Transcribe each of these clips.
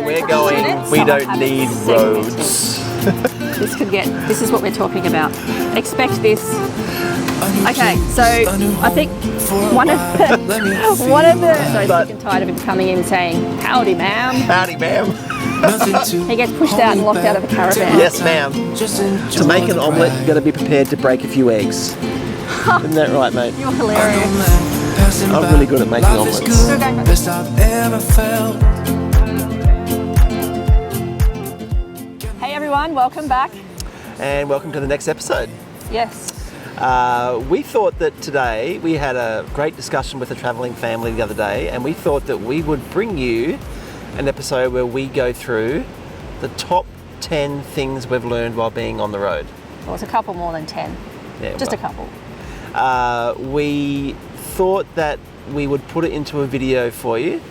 we're going, we don't need roads. This is what we're talking about. Expect this. Okay, so I think one of the so sick and tired of him coming in saying, "Howdy, ma'am." Howdy, ma'am. He gets pushed out and locked out of a caravan. Yes, ma'am. To make an omelette, you've got to be prepared to break a few eggs. Isn't that right, mate? You're hilarious. I'm really good at making omelettes. Best I've ever felt. Hey everyone, welcome back. And welcome to the next episode. Yes. We thought that today, we had a great discussion with the Caravanning family the other day, and we thought that we would bring you an episode where we go through the top 10 things we've learned while being on the road. Well, it's a couple more than 10. Yeah, Just a couple. We thought that we would put it into a video for you.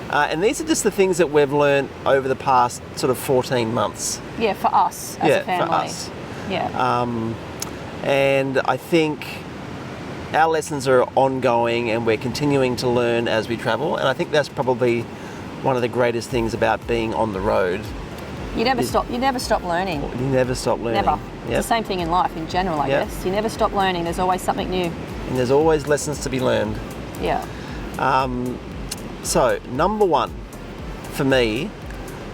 And these are just the things that we've learned over the past sort of 14 months. Yeah, for us as a family. For us. Yeah. And I think our lessons are ongoing and we're continuing to learn as we travel. And I think that's probably one of the greatest things about being on the road. You never stop learning. You never stop learning. Never. Yep. It's the same thing in life in general, I guess. You never stop learning. There's always something new. And there's always lessons to be learned. Yeah. So, number one, for me,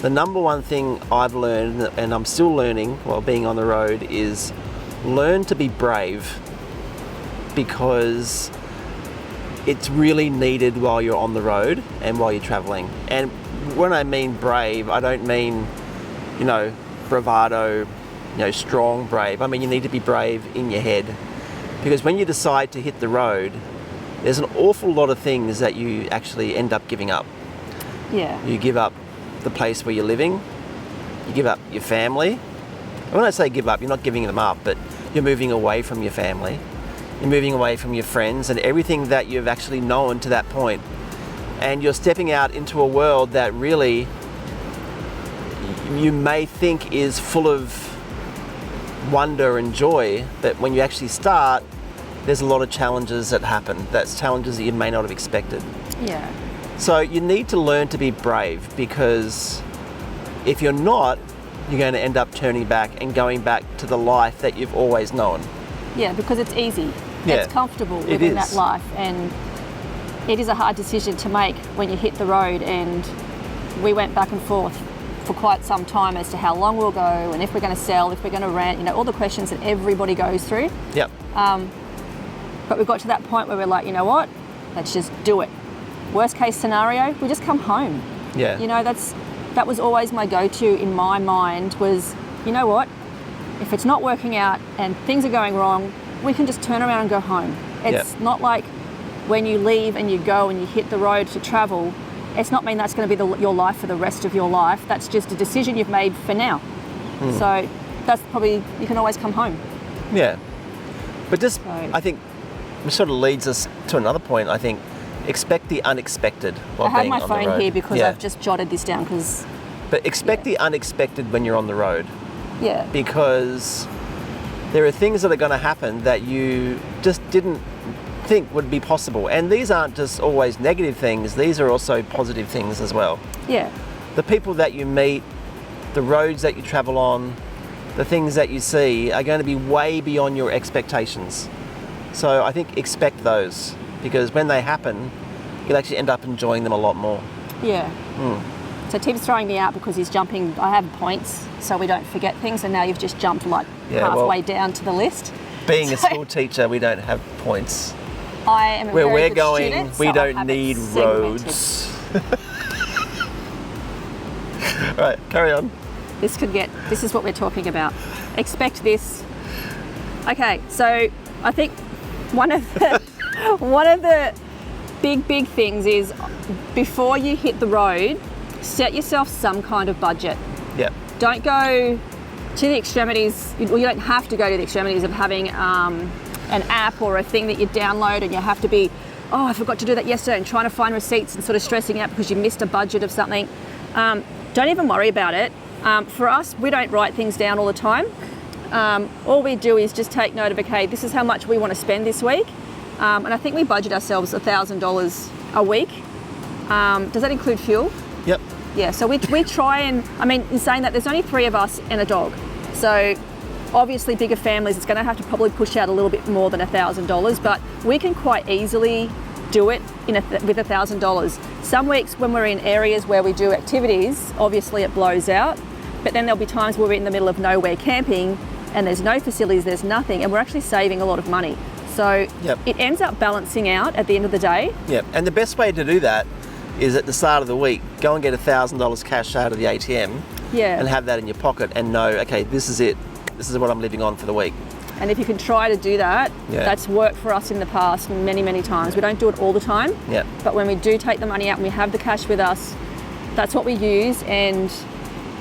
the number one thing I've learned, and I'm still learning while being on the road, is learn to be brave, because it's really needed while you're on the road and while you're traveling. And when I mean brave, I don't mean, bravado, strong brave. I mean, you need to be brave in your head, because when you decide to hit the road, there's an awful lot of things that you actually end up giving up. Yeah. You give up the place where you're living, you give up your family. When I say give up, you're not giving them up, but you're moving away from your family. You're moving away from your friends and everything that you've actually known to that point. And you're stepping out into a world that really you may think is full of wonder and joy, but when you actually start, there's a lot of challenges that happen. That's challenges that you may not have expected. Yeah. So you need to learn to be brave, because if you're not, you're going to end up turning back and going back to the life that you've always known. Yeah, because it's easy. Yeah, it's comfortable living that life, and it is a hard decision to make when you hit the road. And we went back and forth for quite some time as to how long we'll go, and if we're going to sell, if we're going to rent, all the questions that everybody goes through. Yep. But we got to that point where we're like, you know what, let's just do it. Worst case scenario, we just come home. Yeah. That was always my go-to in my mind was, you know what, if it's not working out and things are going wrong, we can just turn around and go home. It's not like when you leave and you go and you hit the road to travel, it's not mean that's going to be your life for the rest of your life. That's just a decision you've made for now. So that's probably, you can always come home. Yeah. But I think it sort of leads us to another point. I think expect the unexpected while being on the road. I have my phone here because I've just jotted this down But expect the unexpected when you're on the road. Yeah. Because there are things that are going to happen that you just didn't think would be possible. And these aren't just always negative things. These are also positive things as well. Yeah. The people that you meet, the roads that you travel on, the things that you see are going to be way beyond your expectations. So I think expect those, because when they happen, you'll actually end up enjoying them a lot more. Yeah. So Tim's throwing me out because he's jumping. I have points so we don't forget things, and now you've just jumped halfway down to the list. Being a school teacher, we don't have points. I am a Where very we're good going, student, we so don't I have it need segmented. roads. Right, carry on. This is what we're talking about. Expect this. Okay, so I think one of the big things is, before you hit the road, set yourself some kind of budget. Yeah. Don't go to the extremities. Well, you don't have to go to the extremities of having an app or a thing that you download and you have to be, oh, I forgot to do that yesterday, and trying to find receipts and sort of stressing out because you missed a budget of something. Don't even worry about it. For us, we don't write things down all the time. All we do is just take note of, okay, this is how much we want to spend this week. And I think we budget ourselves $1,000 a week. Does that include fuel? Yep. Yeah, so we try and, I mean, in saying that, there's only 3 of us and a dog. So obviously bigger families, it's going to have to probably push out a little bit more than $1,000, but we can quite easily do it with $1,000. Some weeks when we're in areas where we do activities, obviously it blows out, but then there'll be times where we're in the middle of nowhere camping and there's no facilities, there's nothing, and we're actually saving a lot of money. So it ends up balancing out at the end of the day. Yep, and the best way to do that is at the start of the week, go and get $1,000 cash out of the ATM and have that in your pocket and know, okay, this is it. This is what I'm living on for the week. And if you can try to do that, that's worked for us in the past many, many times. We don't do it all the time, but when we do take the money out and we have the cash with us, that's what we use. And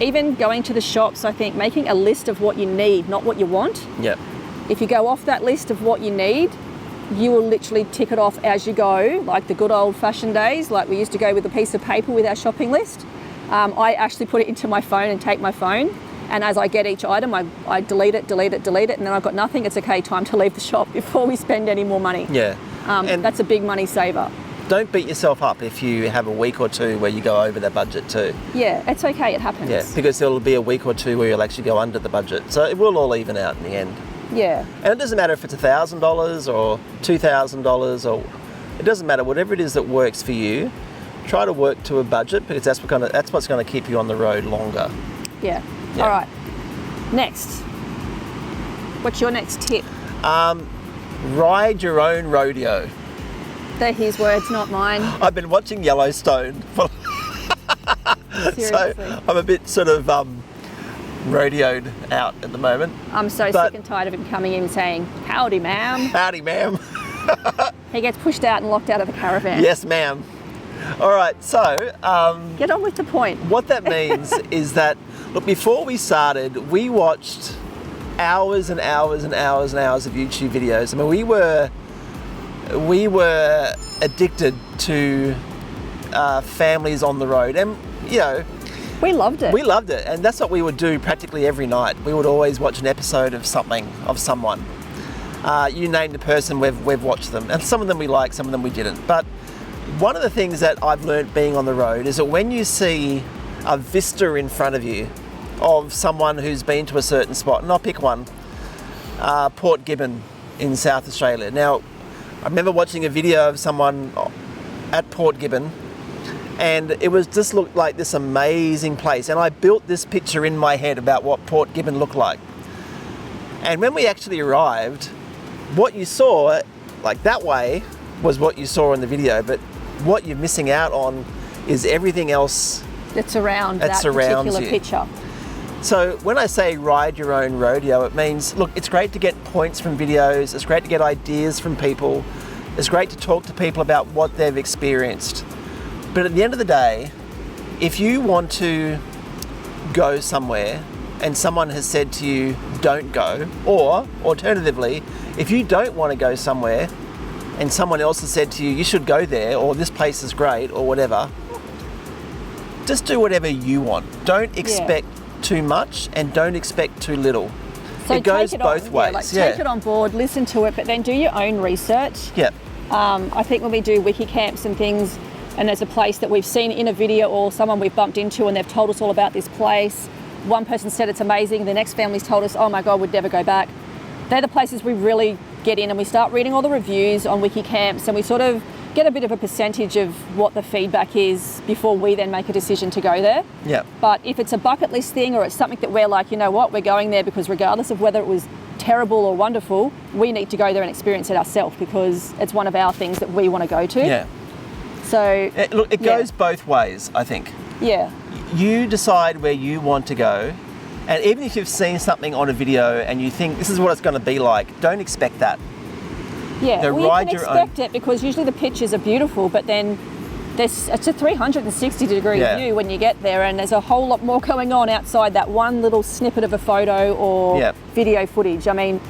even going to the shops, I think making a list of what you need, not what you want. If you go off that list of what you need, you will literally tick it off as you go, like the good old-fashioned days, like we used to go with a piece of paper with our shopping list. I actually put it into my phone and take my phone. And as I get each item, I delete it, and then I've got nothing. It's okay, time to leave the shop before we spend any more money. And that's a big money saver. Don't beat yourself up if you have a week or two where you go over the budget too. Yeah, it's okay, it happens. Yeah, because there'll be a week or two where you'll actually go under the budget. So it will all even out in the end. Yeah. And it doesn't matter if it's $1,000 or $2,000 or it doesn't matter. Whatever it is that works for you, try to work to a budget because that's what's going to keep you on the road longer. Yeah. All right. Next. What's your next tip? Ride your own rodeo. They're his words, not mine. I've been watching Yellowstone. Seriously. So I'm a bit sort of rodeoed out at the moment. I'm so sick and tired of him coming in and saying, "Howdy, ma'am." Howdy, ma'am. He gets pushed out and locked out of the caravan. Yes, ma'am. All right, so... get on with the point. What that means is that, look, before we started, we watched hours and hours and hours and hours of YouTube videos. I mean, we were addicted to families on the road. And, you know... We loved it. We loved it. And that's what we would do practically every night. We would always watch an episode of something, of someone. You name the person, we've watched them. And some of them we liked, some of them we didn't. But one of the things that I've learned being on the road is that when you see a vista in front of you of someone who's been to a certain spot, and I'll pick one, Port Gibbon in South Australia. Now, I remember watching a video of someone at Port Gibbon and it was just looked like this amazing place. And I built this picture in my head about what Port Gibbon looked like. And when we actually arrived, what you saw, like that way, was what you saw in the video, but what you're missing out on is everything else that's around that particular picture. So when I say ride your own rodeo, it means, look, it's great to get points from videos, it's great to get ideas from people, it's great to talk to people about what they've experienced. But at the end of the day, if you want to go somewhere and someone has said to you, don't go, or alternatively, if you don't want to go somewhere and someone else has said to you, you should go there, or this place is great, or whatever, just do whatever you want. Don't expect too much and don't expect too little. So it goes both ways. Take it on board, listen to it, but then do your own research. I think when we do wiki camps and things, and there's a place that we've seen in a video or someone we've bumped into and they've told us all about this place, one person said it's amazing, the next family's told us, oh my God, we'd never go back. They're the places we really get in and we start reading all the reviews on wiki camps and we sort of get a bit of a percentage of what the feedback is before we then make a decision to go there. But if it's a bucket list thing or it's something that we're like, you know what, we're going there because regardless of whether it was terrible or wonderful, we need to go there and experience it ourselves because it's one of our things that we want to go to. So look, it goes both ways, I think. You decide where you want to go, and even if you've seen something on a video and you think this is what it's going to be like, don't expect that. You can expect it because usually the pictures are beautiful, but then it's a 360 degree view when you get there, and there's a whole lot more going on outside that one little snippet of a photo or video footage. I mean,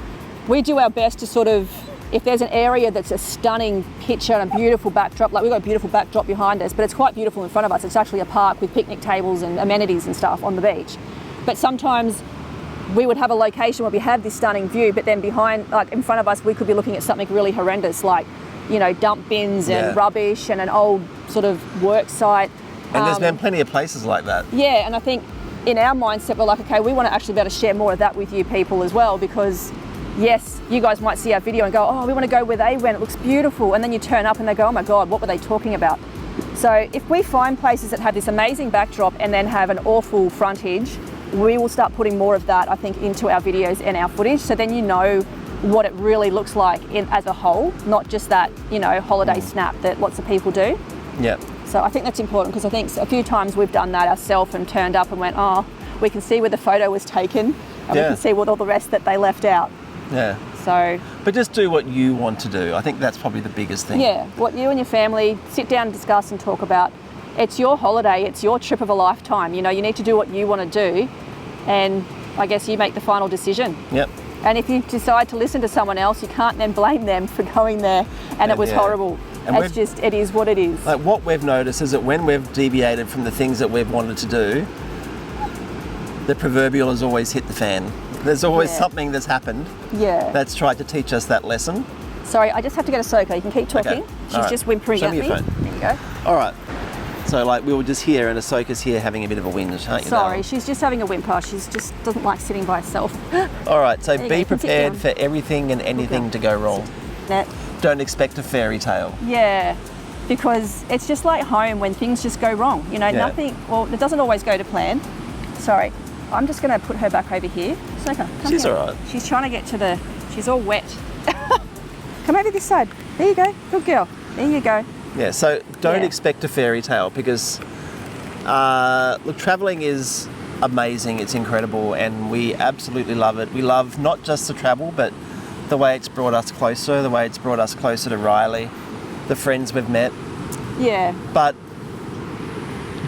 we do our best to sort of, if there's an area that's a stunning picture and a beautiful backdrop, like we've got a beautiful backdrop behind us, but it's quite beautiful in front of us. It's actually a park with picnic tables and amenities and stuff on the beach. But sometimes we would have a location where we have this stunning view, but then behind, like in front of us, we could be looking at something really horrendous, like, you know, dump bins and rubbish and an old sort of work site. And there's been plenty of places like that. Yeah, and I think in our mindset, we're like, okay, we want to actually be able to share more of that with you people as well, because yes, you guys might see our video and go, oh, we want to go where they went, it looks beautiful. And then you turn up and they go, oh my God, what were they talking about? So if we find places that have this amazing backdrop and then have an awful frontage, we will start putting more of that, I think, into our videos and our footage. So then you know what it really looks like as a whole, not just that, holiday snap that lots of people do. Yep. So I think that's important, because I think a few times we've done that ourselves and turned up and went, oh, we can see where the photo was taken and we can see what all the rest that they left out. Yeah. So. But just do what you want to do. I think that's probably the biggest thing. Yeah, what you and your family sit down and discuss and talk about. It's your holiday, it's your trip of a lifetime. You need to do what you want to do, and I guess you make the final decision. Yep. And if you decide to listen to someone else, you can't then blame them for going there and it was horrible. And it is what it is. Like, what we've noticed is that when we've deviated from the things that we've wanted to do, the proverbial has always hit the fan. There's always something that's happened that's tried to teach us that lesson. Sorry, I just have to go to Soka. You can keep talking. Okay. She's just whimpering at me. Show me your phone. There you go. All right. So, we were just here and Ahsoka's here having a bit of a whinge, aren't you? Sorry, she's just having a whimper. She's just doesn't like sitting by herself. All right, so be prepared for everything and anything to go wrong. Don't expect a fairy tale. Yeah, because it's just like home when things just go wrong. Nothing, it doesn't always go to plan. Sorry, I'm just going to put her back over here. Soka, come She's here. all right. She's trying to get to she's all wet. Come over this side. There you go, good girl. There you go. Yeah, so don't expect a fairy tale, because travelling is amazing, it's incredible, and we absolutely love it. We love not just the travel, but the way it's brought us closer, the way it's brought us closer to Riley, the friends we've met. Yeah. But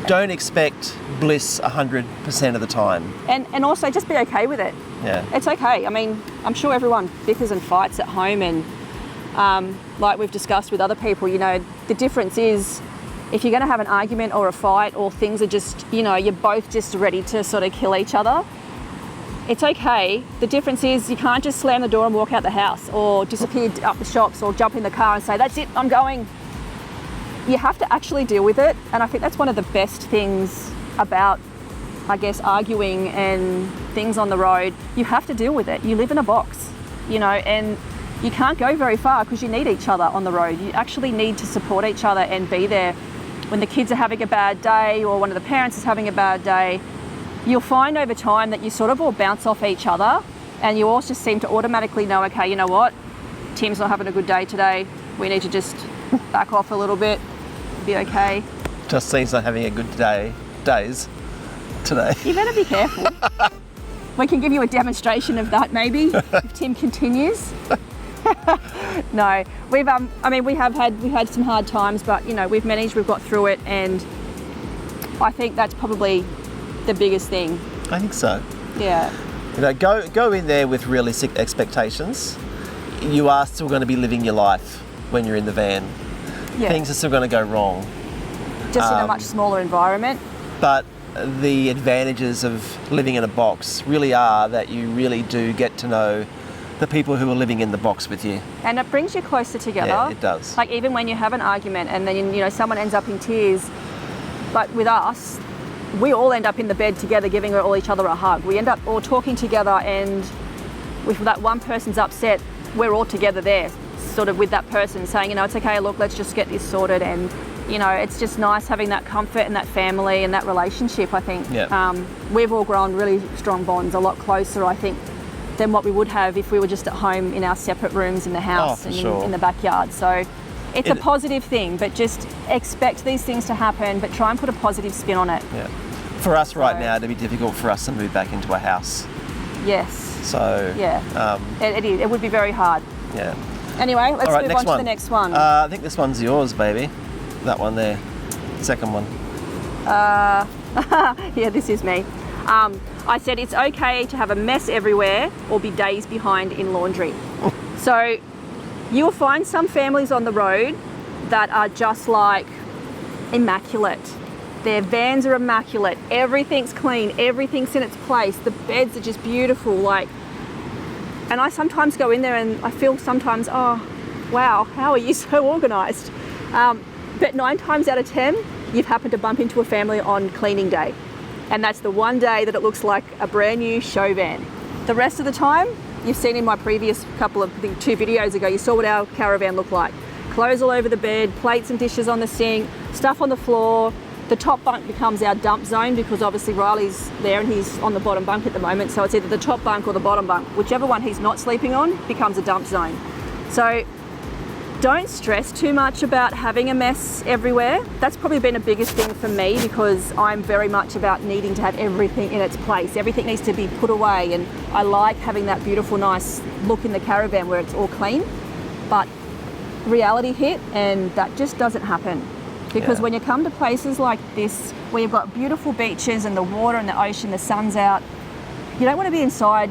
don't expect bliss 100% of the time. And also just be okay with it. Yeah. It's okay. I mean, I'm sure everyone bickers and fights at home, and like we've discussed with other people, the difference is if you're going to have an argument or a fight, or things are just, you're both just ready to sort of kill each other, it's okay. The difference is you can't just slam the door and walk out the house, or disappear up the shops, or jump in the car and say, that's it, I'm going. You have to actually deal with it. And I think that's one of the best things about, I guess, arguing and things on the road. You have to deal with it. You live in a box, and you can't go very far because you need each other on the road. You actually need to support each other and be there when the kids are having a bad day, or one of the parents is having a bad day. You'll find over time that you sort of all bounce off each other, and you all just seem to automatically know, okay, you know what? Tim's not having a good day today. We need to just back off a little bit, be okay. Justine's not having a good days today. You better be careful. We can give you a demonstration of that maybe, if Tim continues. No, we've we had some hard times, but we've managed, we've got through it, and I think that's probably the biggest thing. I think so. Yeah. Go in there with realistic expectations. You are still going to be living your life when you're in the van. Yeah. Things are still going to go wrong. Just in a much smaller environment. But the advantages of living in a box really are that you really do get to know the people who are living in the box with you. And it brings you closer together. Yeah, it does. Like, even when you have an argument and then, someone ends up in tears, but with us, we all end up in the bed together giving all each other a hug. We end up all talking together, and if that one person's upset, we're all together there, sort of with that person, saying, it's okay, look, let's just get this sorted. And, it's just nice having that comfort and that family and that relationship, I think. Yeah. We've all grown really strong bonds, a lot closer, I think, than what we would have if we were just at home in our separate rooms in the house and in the backyard. So it's a positive thing, but just expect these things to happen, but try and put a positive spin on it. Yeah. For us right now, it'd be difficult for us to move back into a house. Yes. So yeah, it is. It would be very hard. Yeah. Anyway, let's move on to the next one. I think this one's yours, baby. That one there. Second one. Yeah, this is me. I said it's okay to have a mess everywhere or be days behind in laundry. So you'll find some families on the road that are just like immaculate. Their vans are immaculate. Everything's clean. Everything's in its place. The beds are just beautiful. And I sometimes go in there and I feel sometimes, oh, wow, how are you so organised? But 9 times out of 10, you've happened to bump into a family on cleaning day. And that's the one day that it looks like a brand new show van. The rest of the time, you've seen in my previous couple of, I think 2 videos ago, you saw what our caravan looked like. Clothes all over the bed, plates and dishes on the sink, stuff on the floor. The top bunk becomes our dump zone because obviously Riley's there and he's on the bottom bunk at the moment. So it's either the top bunk or the bottom bunk. Whichever one he's not sleeping on becomes a dump zone. So don't stress too much about having a mess everywhere. That's probably been the biggest thing for me because I'm very much about needing to have everything in its place. Everything needs to be put away, and I like having that beautiful, nice look in the caravan where it's all clean. But reality hit and that just doesn't happen. Because when you come to places like this, where you've got beautiful beaches and the water and the ocean, the sun's out, you don't want to be inside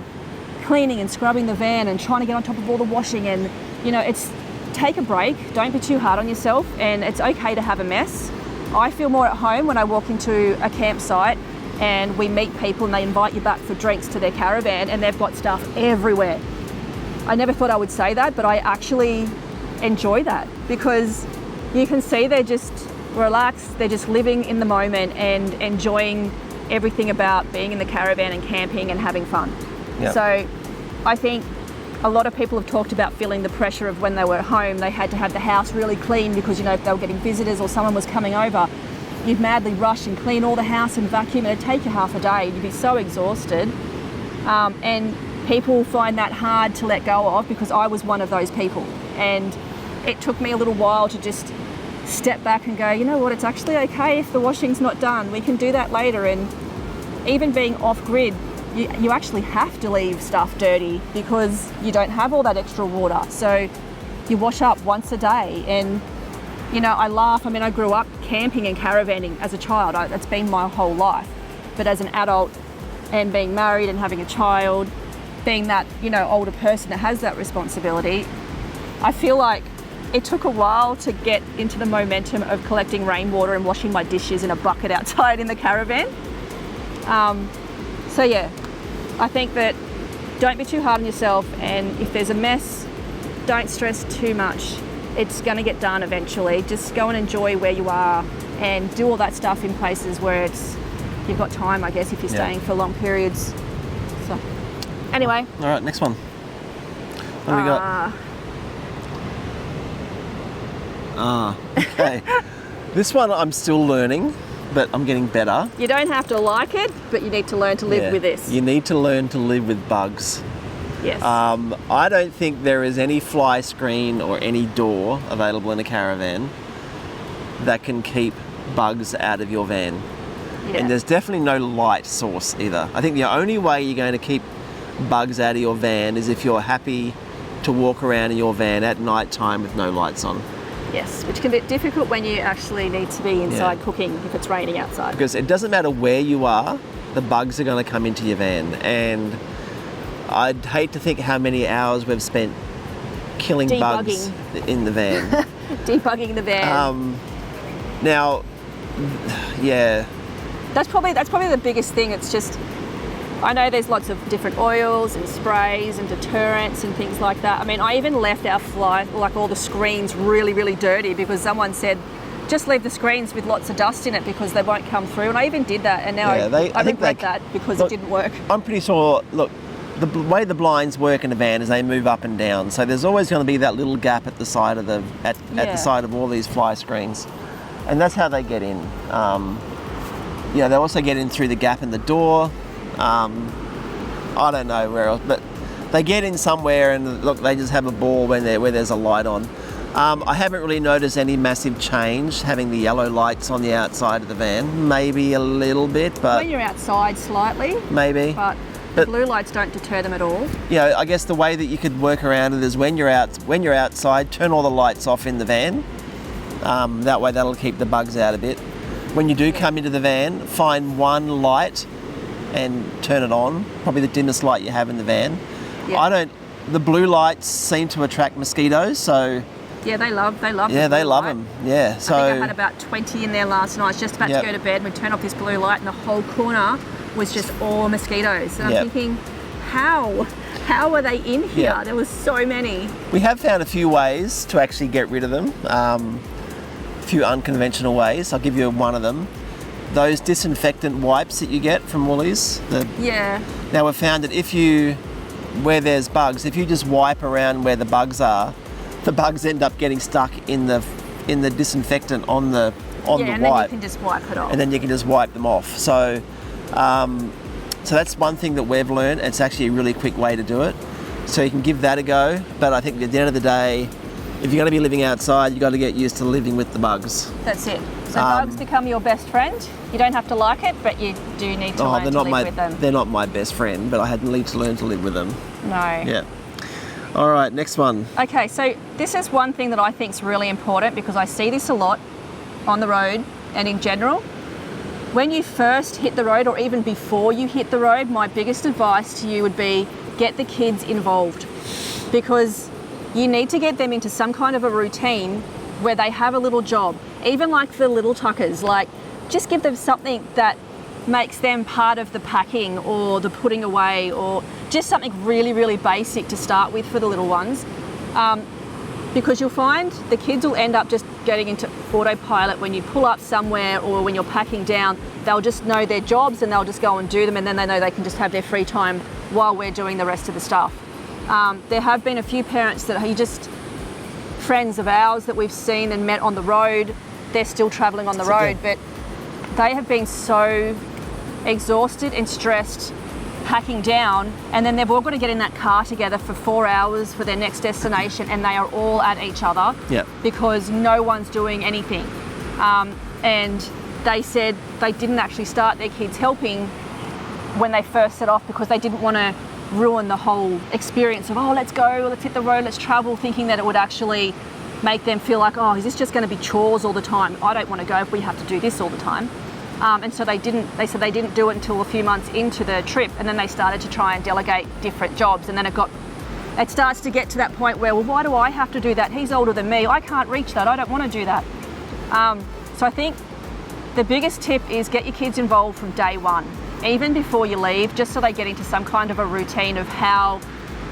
cleaning and scrubbing the van and trying to get on top of all the washing. And, you know, it's take a break, don't be too hard on yourself, and it's okay to have a mess. I feel more at home when I walk into a campsite and we meet people and they invite you back for drinks to their caravan and they've got stuff everywhere. I never thought I would say that, but I actually enjoy that because you can see they're just relaxed, they're just living in the moment and enjoying everything about being in the caravan and camping and having fun. Yep. So I think a lot of people have talked about feeling the pressure of when they were at home, they had to have the house really clean because, you know, if they were getting visitors or someone was coming over, you'd madly rush and clean all the house and vacuum, and it'd take you half a day. You'd be so exhausted. And people find that hard to let go of because I was one of those people. And it took me a little while to just step back and go, you know what, it's actually okay if the washing's not done. We can do that later. And even being off-grid, you actually have to leave stuff dirty because you don't have all that extra water. So you wash up once a day. And, you know, I laugh. I mean, I grew up camping and caravanning as a child. That's been my whole life. But as an adult and being married and having a child, being that, you know, older person that has that responsibility, I feel like it took a while to get into the momentum of collecting rainwater and washing my dishes in a bucket outside in the caravan. So yeah, I think that don't be too hard on yourself, and if there's a mess, don't stress too much. It's going to get done eventually. Just go and enjoy where you are and do all that stuff in places where you've got time, I guess, if you're staying for long periods. So anyway. All right, next one. What have we got? Okay. This one I'm still learning, but I'm getting better. You don't have to like it, but you need to learn to live with this. You need to learn to live with bugs. Yes. I don't think there is any fly screen or any door available in a caravan that can keep bugs out of your van. Yeah. And there's definitely no light source either. I think the only way you're going to keep bugs out of your van is if you're happy to walk around in your van at night time with no lights on. Yes, which can be difficult when you actually need to be inside cooking if it's raining outside. Because it doesn't matter where you are, the bugs are going to come into your van. And I'd hate to think how many hours we've spent killing bugs in the van. Debugging the van. Now, yeah. That's probably the biggest thing. It's just, I know there's lots of different oils and sprays and deterrents and things like that. I mean, I even left our all the screens really, really dirty because someone said, just leave the screens with lots of dust in it because they won't come through. And I even did that, and now I regret that because it didn't work. I'm pretty sure, look, the way the blinds work in a van is they move up and down. So there's always going to be that little gap at the side of at the side of all these fly screens. And that's how they get in. They also get in through the gap in the door. I don't know where else, but they get in somewhere, and look, they just have a ball where there's a light on. I haven't really noticed any massive change having the yellow lights on the outside of the van. Maybe a little bit, but when you're outside, slightly. Maybe. But the blue lights don't deter them at all. Yeah, I guess the way that you could work around it is when you're outside, turn all the lights off in the van. That way, that'll keep the bugs out a bit. When you do come into the van, find one light and turn it on, probably the dimmest light you have in the van. Yeah. The blue lights seem to attract mosquitoes, so... Yeah, they love Yeah, they love them, yeah. So I think I had about 20 in there last night. I was just about to go to bed, and we turned off this blue light, and the whole corner was just all mosquitoes. And I'm thinking, how are they in here? There was so many. We have found a few ways to actually get rid of them. few unconventional ways. I'll give you one of them. Those disinfectant wipes that you get from Woolies. Yeah. Now we've found that where there's bugs, if you just wipe around where the bugs are, the bugs end up getting stuck in the disinfectant on the wipe. And then you can just wipe it off. And then you can just wipe them off. So that's one thing that we've learned. It's actually a really quick way to do it. So you can give that a go. But I think at the end of the day, if you're going to be living outside, you've got to get used to living with the bugs. That's it. So bugs become your best friend. You don't have to like it, but you do need to learn to live with them. They're not my best friend, but I had to learn to live with them. No. Yeah. All right, next one. Okay, so this is one thing that I think is really important because I see this a lot on the road and in general. When you first hit the road or even before you hit the road, my biggest advice to you would be get the kids involved, because you need to get them into some kind of a routine where they have a little job. Even like for little tuckers, like just give them something that makes them part of the packing or the putting away, or just something really, really basic to start with for the little ones. Because you'll find the kids will end up just getting into autopilot when you pull up somewhere or when you're packing down. They'll just know their jobs and they'll just go and do them, and then they know they can just have their free time while we're doing the rest of the stuff. There have been a few parents that are just friends of ours that we've seen and met on the road. They're still travelling on the road, but they have been so exhausted and stressed packing down, and then they've all got to get in that car together for 4 hours for their next destination, and they are all at each other because no one's doing anything. And they said they didn't actually start their kids helping when they first set off because they didn't want to ruin the whole experience of, oh, let's go, let's hit the road, let's travel, thinking that it would actually make them feel like, oh, is this just going to be chores all the time? I don't want to go if we have to do this all the time. And so they said they didn't do it until a few months into the trip, and then they started to try and delegate different jobs, and then it starts to get to that point where, well, why do I have to do that? He's older than me, I can't reach that, I don't want to do that. So I think the biggest tip is get your kids involved from day one, even before you leave, just so they get into some kind of a routine of how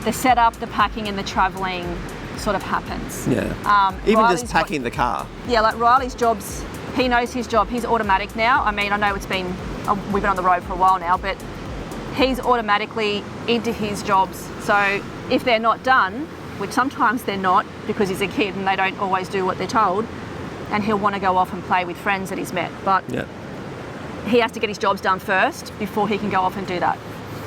the setup, the packing and the travelling sort of happens. Yeah. Even Riley's just packing the car. Yeah, like Riley's jobs, he knows his job. He's automatic now. I mean, I know we've been on the road for a while now, but he's automatically into his jobs. So if they're not done, which sometimes they're not because he's a kid and they don't always do what they're told, and he'll want to go off and play with friends that he's met. But he has to get his jobs done first before he can go off and do that.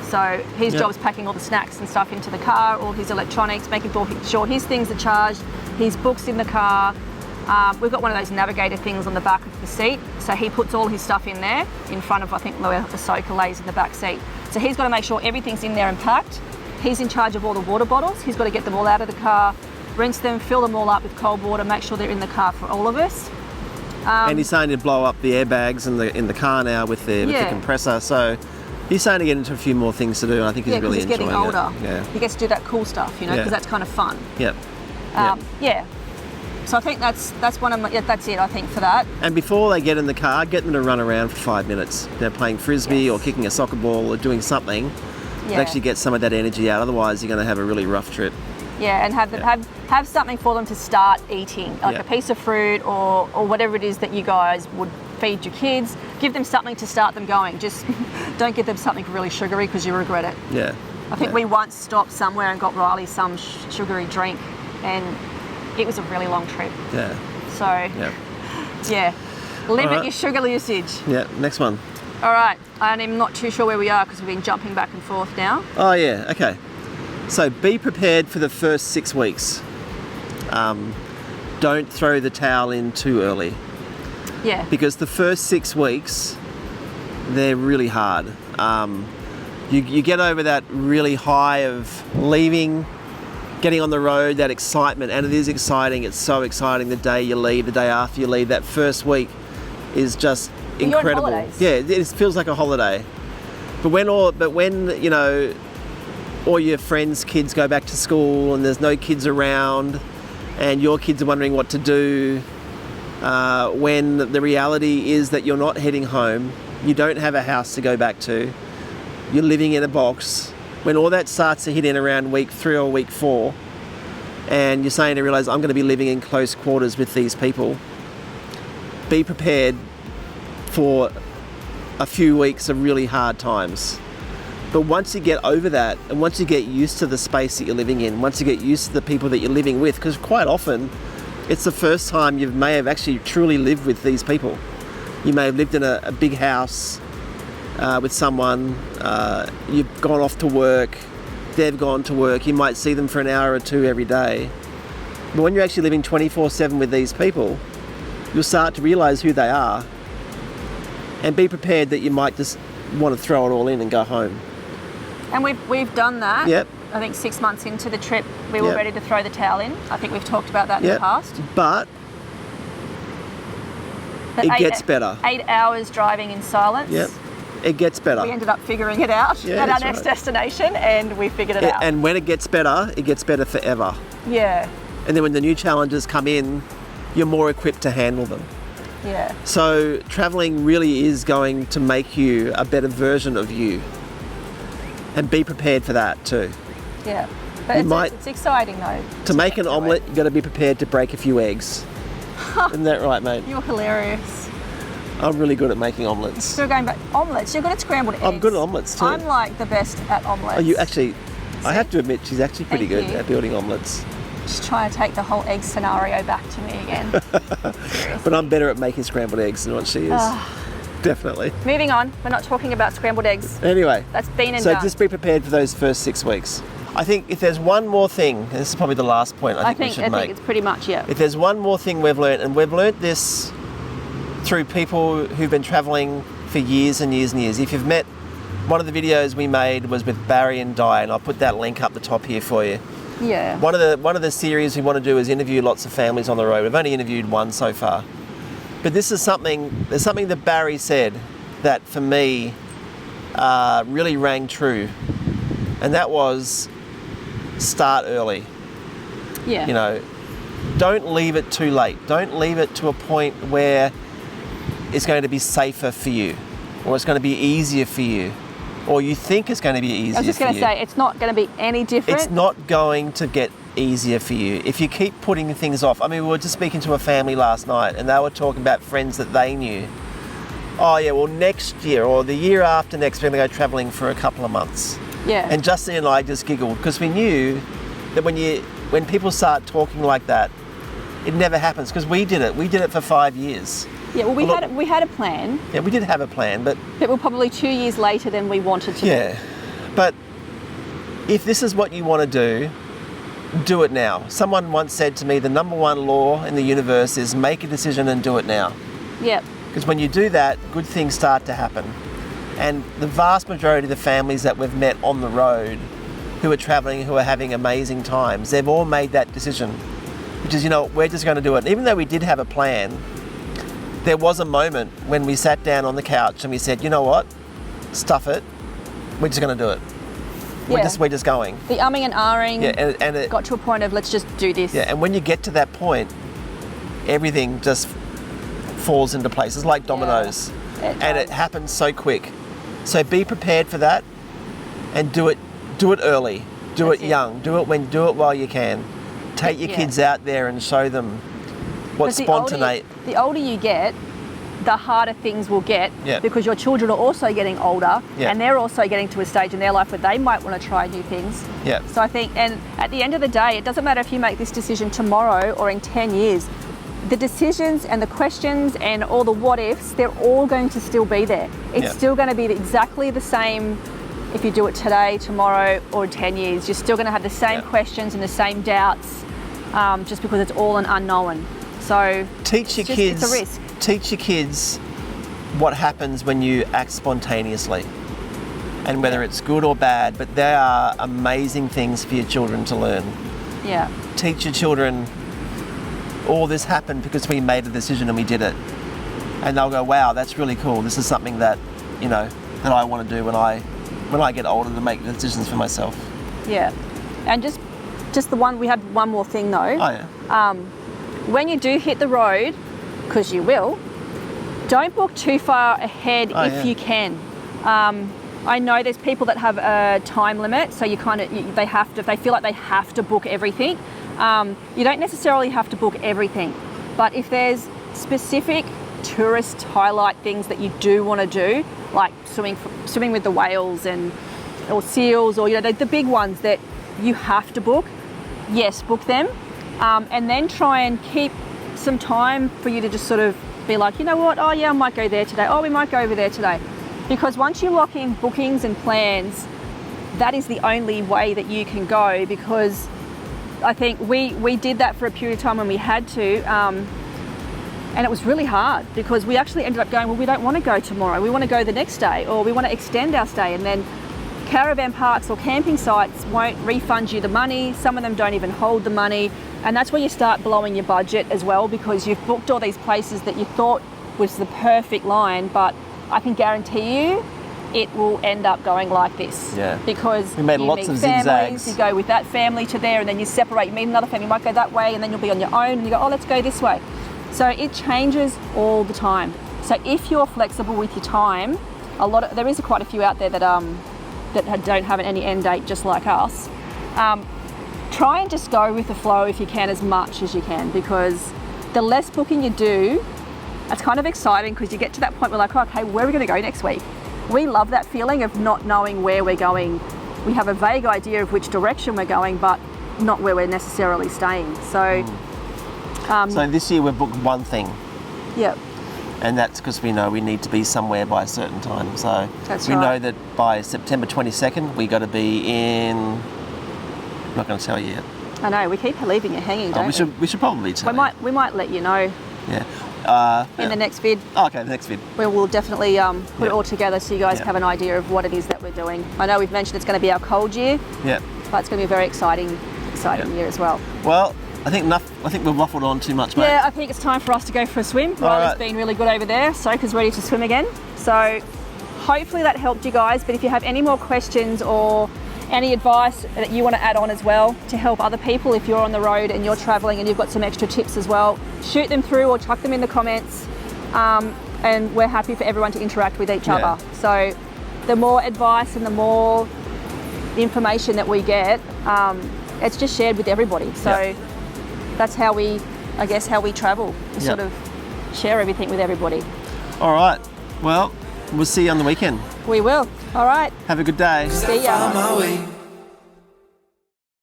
So his job's packing all the snacks and stuff into the car, all his electronics, making sure his things are charged, his books in the car. We've got one of those navigator things on the back of the seat, so he puts all his stuff in there in front of, I think, where Ahsoka lays in the back seat. So he's got to make sure everything's in there and packed. He's in charge of all the water bottles. He's got to get them all out of the car, rinse them, fill them all up with cold water, make sure they're in the car for all of us. And he's starting to blow up the airbags in the car now with the compressor. So he's starting to get into a few more things to do, and I think he's really enjoying it. Getting older. Yeah. He gets to do that cool stuff, because that's kind of fun. Yep. Yeah. So I think that's one of my, that's it, I think, for that. And before they get in the car, get them to run around for 5 minutes. They're playing frisbee or kicking a soccer ball or doing something to actually get some of that energy out. Otherwise, you're going to have a really rough trip. Yeah, and have something for them to start eating, like a piece of fruit or whatever it is that you guys would feed your kids. Give them something to start them going. Just don't give them something really sugary because you regret it. Yeah. I think we once stopped somewhere and got Riley some sugary drink, and it was a really long trip. Yeah. So, limit your sugar usage. Yeah, next one. All right, I'm not too sure where we are because we've been jumping back and forth now. Oh, yeah, okay. So be prepared for the first 6 weeks. Don't throw the towel in too early. Yeah. Because the first 6 weeks, they're really hard. You get over that really high of leaving, getting on the road, that excitement, and it is exciting. It's so exciting the day you leave, the day after you leave. That first week is just incredible. You're on holidays. Yeah, it feels like a holiday. But when all your friends' kids go back to school and there's no kids around and your kids are wondering what to do, when the reality is that you're not heading home, you don't have a house to go back to, you're living in a box, when all that starts to hit in around week 3 or week 4 and you're starting to realise I'm going to be living in close quarters with these people, be prepared for a few weeks of really hard times. But once you get over that, and once you get used to the space that you're living in, once you get used to the people that you're living with, because quite often it's the first time you may have actually truly lived with these people. You may have lived in a big house with someone, you've gone off to work, they've gone to work, you might see them for an hour or two every day. But when you're actually living 24/7 with these people, you'll start to realise who they are, and be prepared that you might just want to throw it all in and go home. And we've done that. Yep. I think 6 months into the trip, we were Yep. ready to throw the towel in. I think we've talked about that in Yep. the past. But But it gets better. 8 hours driving in silence. Yep. It gets better. We ended up figuring it out Yeah, at our that's next right. destination, and we figured it out. And when it gets better forever. Yeah, And then when the new challenges come in, you're more equipped to handle them. yeah. So traveling really is going to make you a better version of you. And be prepared for that too. Yeah, but You it's exciting though. To make an get to omelette, it. you've got to be prepared to break a few eggs. Isn't that right, mate? You're hilarious. I'm really good at making omelettes. Still going back, omelettes. You're good at scrambled eggs. I'm good at omelettes too. I'm like the best at omelettes. Oh, you actually, I have to admit, she's actually pretty Thank good you. at building omelettes. Just trying to take the whole egg scenario back to me again. But I'm better at making scrambled eggs than what she is. Definitely. Moving on, we're not talking about scrambled eggs. Anyway, That's been and so done. just be prepared for those first 6 weeks. I think if there's one more thing, and this is probably the last point I think we should I make. think it's pretty much, yeah. If there's one more thing we've learnt, and we've learnt this through people who've been travelling for years and years and years. If you've met, one of the videos we made was with Barry and Di, and I'll put that link up the top here for you. Yeah. One of the series we want to do is interview lots of families on the road. We've only interviewed one so far. But there's something that Barry said that for me really rang true. And that was start early. Yeah. You know, don't leave it too late. Don't leave it to a point where it's going to be safer for you, or it's going to be easier for you, or you think it's going to be easier for you. I was just going to say, it's not going to be any different. It's not going to get easier for you if you keep putting things off. I mean, we were just speaking to a family last night, and they were talking about friends that they knew. Oh yeah, well next year or the year after next, we're going to go travelling for a couple of months. Yeah. And Justin and I just giggled because we knew that when people start talking like that, it never happens, because we did it. We did it for 5 years. Yeah, well, we had a plan, Yeah, we did have a plan, but we're probably 2 years later than we wanted to. yeah. But if this is what you want to do it now. Someone once said to me, the number one law in the universe is make a decision and do it now. Yep. Because when you do that, good things start to happen. And the vast majority of the families that we've met on the road who are travelling, who are having amazing times, they've all made that decision. Which is, we're just going to do it. And even though we did have a plan, there was a moment when we sat down on the couch and we said, you know what? Stuff it. We're just going to do it. Yeah. We're just going. The umming and ahhing Yeah, and it got to a point of let's just do this. Yeah, and when you get to that point, everything just falls into place. It's like dominoes. And it happens so quick. So be prepared for that, and do it early. Do That's it it. young. Do it while you can. Take your Yeah. kids out there and show them what's spontaneous. The older you get, the harder things will get, Yeah. because your children are also getting older, Yeah. and they're also getting to a stage in their life where they might want to try new things. Yeah. So I think, and at the end of the day, it doesn't matter if you make this decision tomorrow or in 10 years, the decisions and the questions and all the what ifs, they're all going to still be there. It's Yeah. still going to be exactly the same if you do it today, tomorrow, or in 10 years. You're still going to have the same Yeah. questions and the same doubts, just because it's all an unknown. So Teach your it's kids. a risk. Teach your kids what happens when you act spontaneously, and whether it's good or bad. But there are amazing things for your children to learn. Yeah. Teach your children, all this happened because we made a decision and we did it. And they'll go, wow, that's really cool. This is something that, that I want to do when I get older, to make decisions for myself. Yeah. And just the one, we had one more thing though. Oh yeah. When you do hit the road, because you will, don't book too far ahead if you can. I know there's people that have a time limit, so they feel like they have to book everything. You don't necessarily have to book everything, but if there's specific tourist highlight things that you do want to do, like swimming with the whales or seals, or the big ones that you have to book, yes, book them, and then try and keep some time for you to just sort of be like, you know what, oh yeah, I might go there today, oh we might go over there today. Because once you lock in bookings and plans, that is the only way that you can go, because I think we did that for a period of time when we had to, and it was really hard because we actually ended up going, well, we don't want to go tomorrow, we want to go the next day, or we want to extend our stay, and then caravan parks or camping sites won't refund you the money. Some of them don't even hold the money, and that's where you start blowing your budget as well, because you've booked all these places that you thought was the perfect line, but I can guarantee you it will end up going like this. Yeah. Because we made you lots meet of families, zigzags. you go with that family to there, and then you separate, you meet another family, you might go that way, and then you'll be on your own, and you go, oh, let's go this way. So it changes all the time. So if you're flexible with your time, there is quite a few out there that don't have any end date, just like us. Try and just go with the flow if you can, as much as you can, because the less booking you do, it's kind of exciting, because you get to that point where like, oh, okay, where are we going to go next week? We love that feeling of not knowing where we're going. We have a vague idea of which direction we're going, but not where we're necessarily staying. So, so this year we've booked one thing. Yep. And that's because we know we need to be somewhere by a certain time. So That's we right. know that by September 22nd, we got to be in. I'm not going to tell you yet. I know, we keep leaving it hanging, don't we? We should probably tell you. We might let you know Yeah. in the next vid. Oh, okay, the next vid. Where we'll definitely put it all together so you guys Yeah. have an idea of what it is that we're doing. I know we've mentioned it's going to be our cold year, Yeah. but it's going to be a very exciting year as well. Well, I think we've waffled on too much, mate. Yeah, I think it's time for us to go for a swim. Riley's right. been really good over there. Soka's ready to swim again. So hopefully that helped you guys. But if you have any more questions or any advice that you want to add on as well to help other people, if you're on the road and you're traveling and you've got some extra tips as well, shoot them through or chuck them in the comments. And we're happy for everyone to interact with each other. So the more advice and the more information that we get, it's just shared with everybody. So that's how we travel. We sort of share everything with everybody. All right. Well, we'll see you on the weekend. We will. All right. Have a good day. See ya. Find my way.